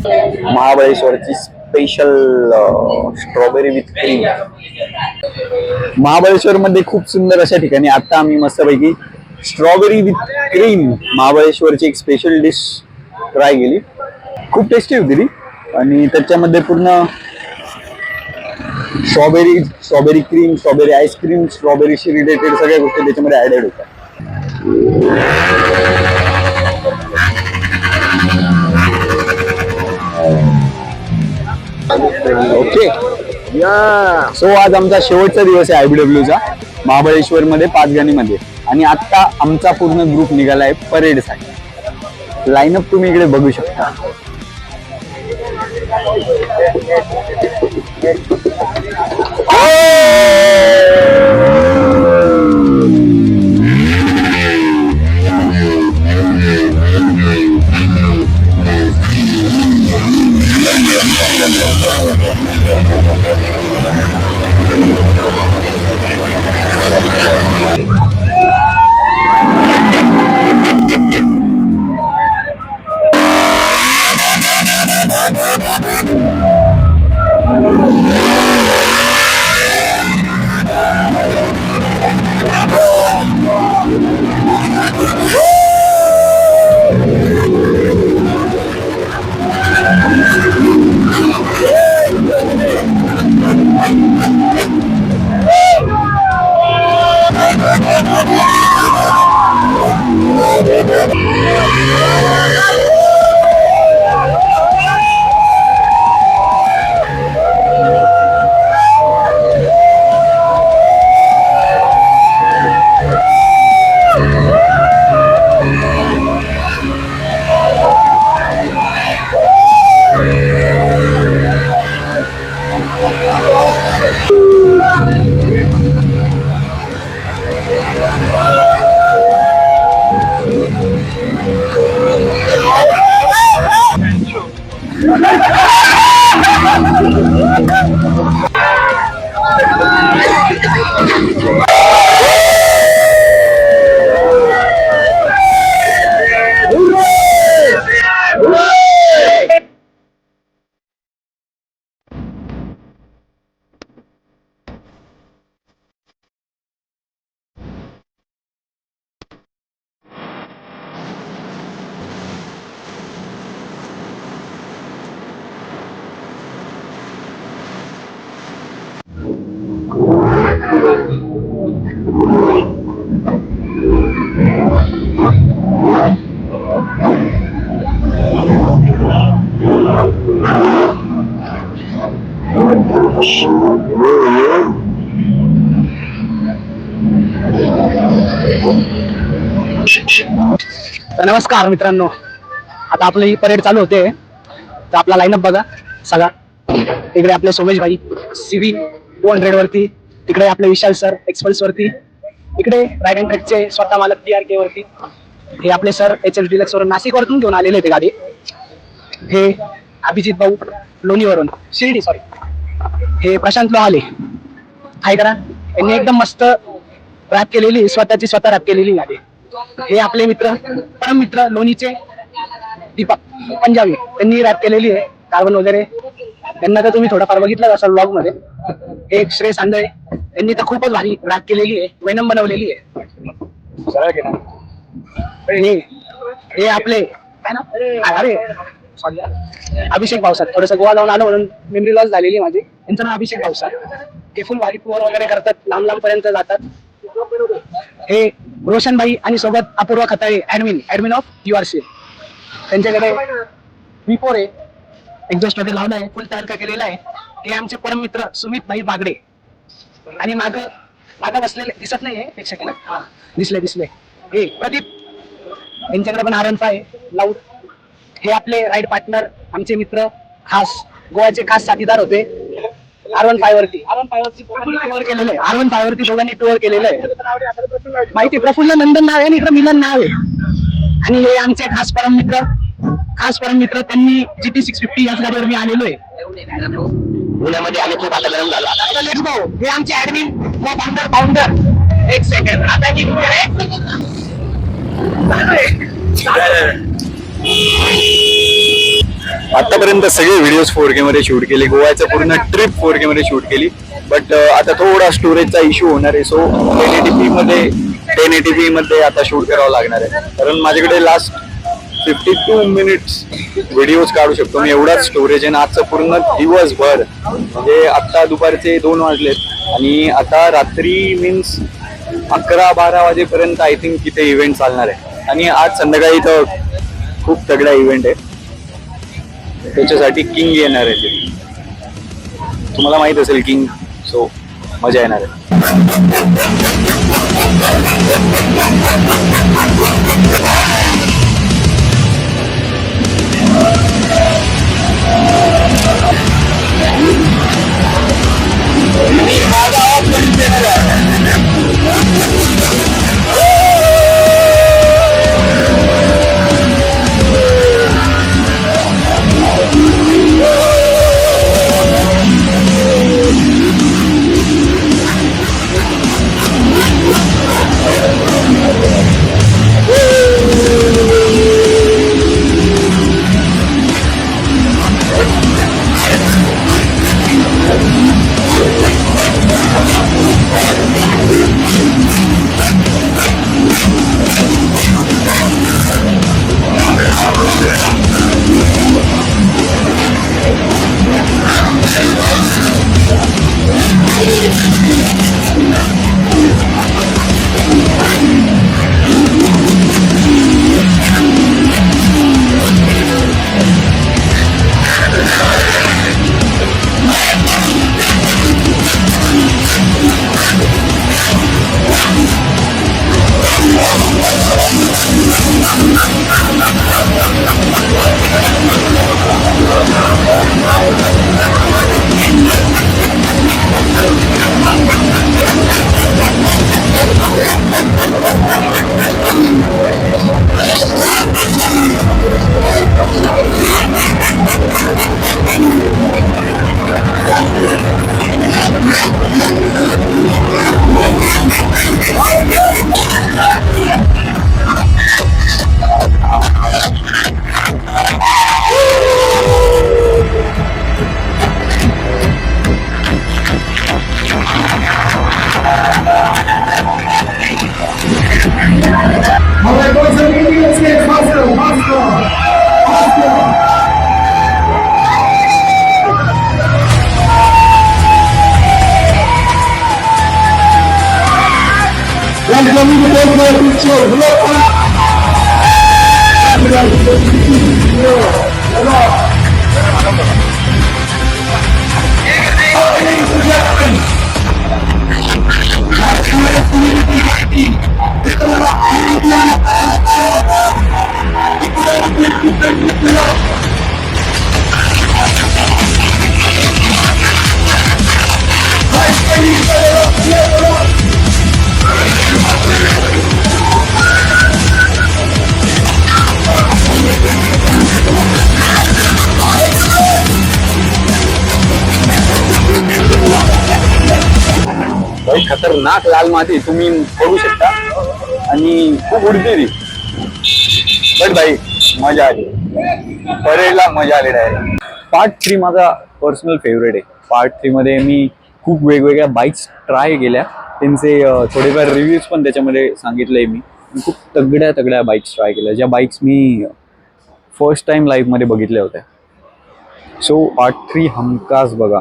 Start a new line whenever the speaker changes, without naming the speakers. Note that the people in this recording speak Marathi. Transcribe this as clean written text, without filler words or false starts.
महाबळेश्वरची special strawberry with cream. Mahabaleshwar मध्ये खूप सुंदर अशा ठिकाणी आता आम्ही मस्तपैकी स्ट्रॉबेरी विथ क्रीम महाबळेश्वरची एक स्पेशल डिश ट्राय केली. खूप टेस्टी होती ती आणि त्याच्यामध्ये पूर्ण स्ट्रॉबेरी क्रीम, स्ट्रॉबेरी आईस्क्रीम, स्ट्रॉबेरीशी रिलेटेड सगळ्या गोष्टी त्याच्यामध्ये ऍडेड होत्या. ओके सो आज आमचा शेवटचा दिवस आहे IBWचा महाबळेश्वर मध्ये 5 गाणीमध्ये आणि आता आमचा पूर्ण ग्रुप निघालाय परेडसाठी. लाईनअप तुम्ही इकडे बघू शकता.
नमस्कार मित्रांनो, आता आपली ही परेड चालू होते. तर आपला लाईनअप बघा सगळा. इकडे आपले सोमेश भाई CV 200 वरती, तिकडे आपले विशाल सर एक्सपल्स वरती, इकडे ड्रॅगन ट्रेकचे स्वतः मालक TRK वरती, हे आपले सर HL डिलक्स वरून नाशिक वरून घेऊन आलेले ते गाडी. हे अभिजित भाऊ लोणीवरून शिर्डी सॉरी, हे प्रशांत लोहाले हाय करा. यांनी एकदम मस्त रॅप केलेली, स्वतः रॅप केलेली गाडी. हे आपले मित्र परम मित्र लोणीचे दीपक पंजाबी, त्यांनी रॅप केलेली आहे कार्बन वगैरे. त्यांना तर तुम्ही थोडाफार बघितलं असाल ब्लॉग मध्ये. एक श्रेय सांदळे, त्यांनी तर खूपच भारी रॅप केलेली आहे, वेनम बनवलेली आहे. हे आपले काय ना, अरे अभिषेक भाऊसाहेब, थोडस गोवा जाऊन आलो म्हणून मेमरी लॉस झालेली माझी. यांचं नाव अभिषेक भाऊसाहेब. ते फुल भारी टूर वगैरे करतात, लांब लांब पर्यंत जातात. हे रोशनभाई आणि सोबत अपूर्वा खताळे, ऍडमिन ऑफ URC. त्यांच्याकडे V4 आहे, एक्झॉस्ट मध्ये लावला आहे, फुल तयार केलेला आहे. हे आमचे परम मित्र सुमित भाई बागडे. आणि मागं बसलेले दिसत नाहीये, एक सेकंड, दिसले हे प्रदीप, यांच्याकडे पण R15 लाऊड. हे आपले राईड पार्टनर, आमचे मित्र, खास गोव्याचे खास साथीदार होते. R15 वरती टूर केलेलं आहे. R15 वरती दोघांनी टूर केलेलं आहे. माहिती प्रफुल्ल नंदन नाव आहे आणि इकडे मिलन नाव आहे. आणि हे आमचे खास परम मित्र, त्यांनी GT 650 याच गाडीवर मी आलेलो आहे. पुण्यामध्ये आले खूप आता गरम झाला. Let's go. हे आमचे ऍडमिन व फाउंडर. एक सेकंड आता की
आतापर्यंत सगळे व्हिडिओज 4K मध्ये शूट केले, गोव्याचं पूर्ण ट्रिप 4K मध्ये शूट केली. बट आता थोडा स्टोरेजचा इश्यू होणार आहे, सो 1080p मध्ये आता शूट करावं लागणार आहे, कारण माझ्याकडे लास्ट 52 मिनिट्स व्हिडिओज काढू शकतो मी, एवढाच स्टोरेज आहे. आजचं पूर्ण दिवसभर म्हणजे आता दुपारचे 2 वाजलेत आणि आता रात्री मीन्स 11-12 वाजेपर्यंत आय थिंक तिथे इव्हेंट चालणार आहे. आणि आज संध्याकाळी तर खूप तगडा इव्हेंट आहे, त्याच्यासाठी किंग येणार आहे ते, तुम्हाला माहित असेल किंग, सो मजा येणार आहे. खतरनाक लाल माती तुम्ही बघू शकता आणि खूप उडते ती, बट भाई मजा आली, परेडला मजा आली आहे. पार्ट 3 माझा पर्सनल फेवरेट आहे. पार्ट 3 मध्ये मी खूप वेगवेगळ्या बाईक्स ट्राय केल्या, त्यांचे थोडेफार रिव्ह्यूज पण त्याच्यामध्ये सांगितले. मी खूप तगड्या बाईक्स ट्राय केल्या, ज्या बाईक्स मी फर्स्ट टाइम लाईफमध्ये बघितल्या होत्या. सो पार्ट 3 हमखास बघा.